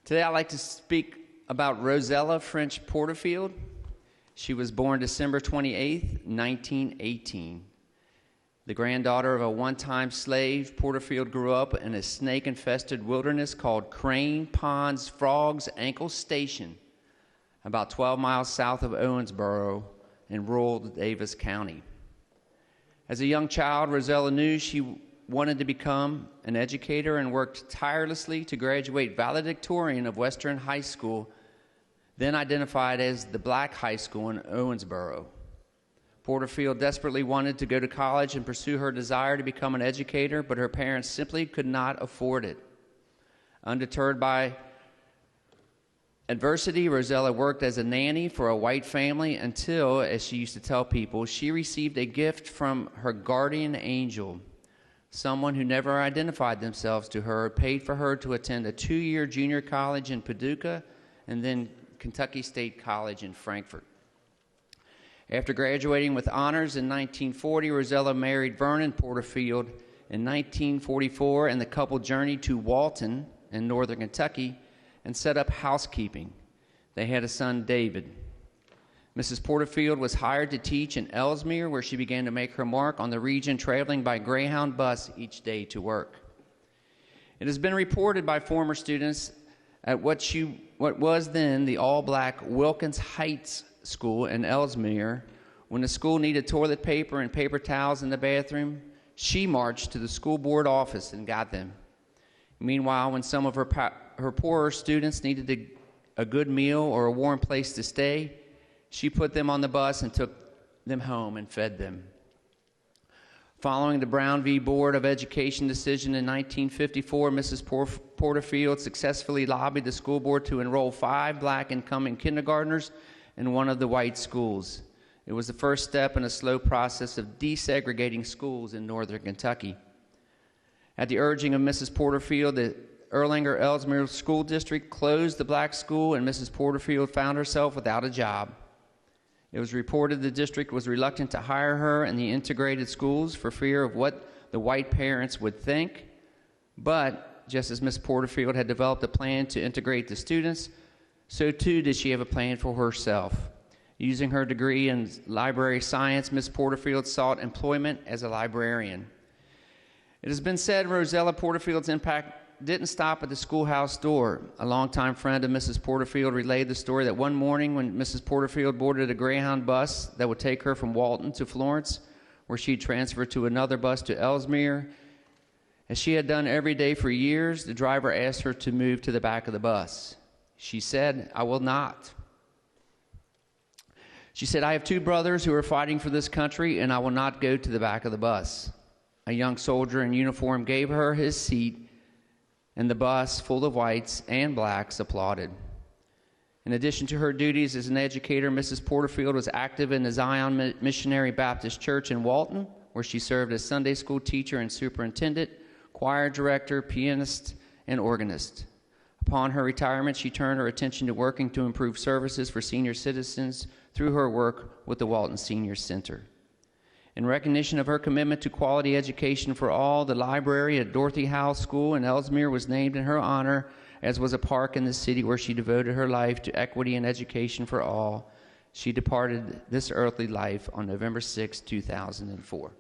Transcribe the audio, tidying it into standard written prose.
Today I'd like to speak about Rosella French Porterfield. She was born December 28, 1918. The granddaughter of a one-time slave, Porterfield grew up in a snake-infested wilderness called Crane Pond's Frogs Ankle Station, about 12 miles south of Owensboro in rural Davis County. As a young child, Rosella knew she wanted to become an educator and worked tirelessly to graduate valedictorian of Western High School, then identified as the Black High School in Owensboro. Porterfield desperately wanted to go to college and pursue her desire to become an educator, but her parents simply could not afford it. Undeterred by adversity, Rosella worked as a nanny for a white family until, as she used to tell people, she received a gift from her guardian angel. Someone who never identified themselves to her paid for her to attend a 2-year junior college in Paducah and then Kentucky State College in Frankfort. After graduating with honors in 1940, Rosella married Vernon Porterfield in 1944, and the couple journeyed to Walton in northern Kentucky and set up housekeeping. They had a son, David. Mrs. Porterfield was hired to teach in Ellesmere, where she began to make her mark on the region, traveling by Greyhound bus each day to work. It has been reported by former students at what was then the all-black Wilkins Heights School in Ellesmere, when the school needed toilet paper and paper towels in the bathroom, she marched to the school board office and got them. Meanwhile, when some of her poorer students needed a good meal or a warm place to stay, she put them on the bus and took them home and fed them. Following the Brown v. Board of Education decision in 1954, Mrs. Porterfield successfully lobbied the school board to enroll 5 black incoming kindergartners in one of the white schools. It was the first step in a slow process of desegregating schools in northern Kentucky. At the urging of Mrs. Porterfield, the Erlanger-Ellesmere School District closed the black school, and Mrs. Porterfield found herself without a job. It was reported the district was reluctant to hire her in the integrated schools for fear of what the white parents would think, but just as Ms. Porterfield had developed a plan to integrate the students, so too did she have a plan for herself. Using her degree in library science, Ms. Porterfield sought employment as a librarian. It has been said Rosella Porterfield's impact didn't stop at the schoolhouse door. A longtime friend of Mrs. Porterfield relayed the story that one morning when Mrs. Porterfield boarded a Greyhound bus that would take her from Walton to Florence, where she'd transfer to another bus to Ellesmere, as she had done every day for years, the driver asked her to move to the back of the bus. She said, "I will not." She said, "I have 2 brothers who are fighting for this country, and I will not go to the back of the bus." A young soldier in uniform gave her his seat, and the bus, full of whites and blacks, applauded. In addition to her duties as an educator, Mrs. Porterfield was active in the Zion Missionary Baptist Church in Walton, where she served as Sunday school teacher and superintendent, choir director, pianist, and organist. Upon her retirement, she turned her attention to working to improve services for senior citizens through her work with the Walton Senior Center. In recognition of her commitment to quality education for all, the library at Dorothy Howe School in Ellesmere was named in her honor, as was a park in the city where she devoted her life to equity and education for all. She departed this earthly life on November 6, 2004.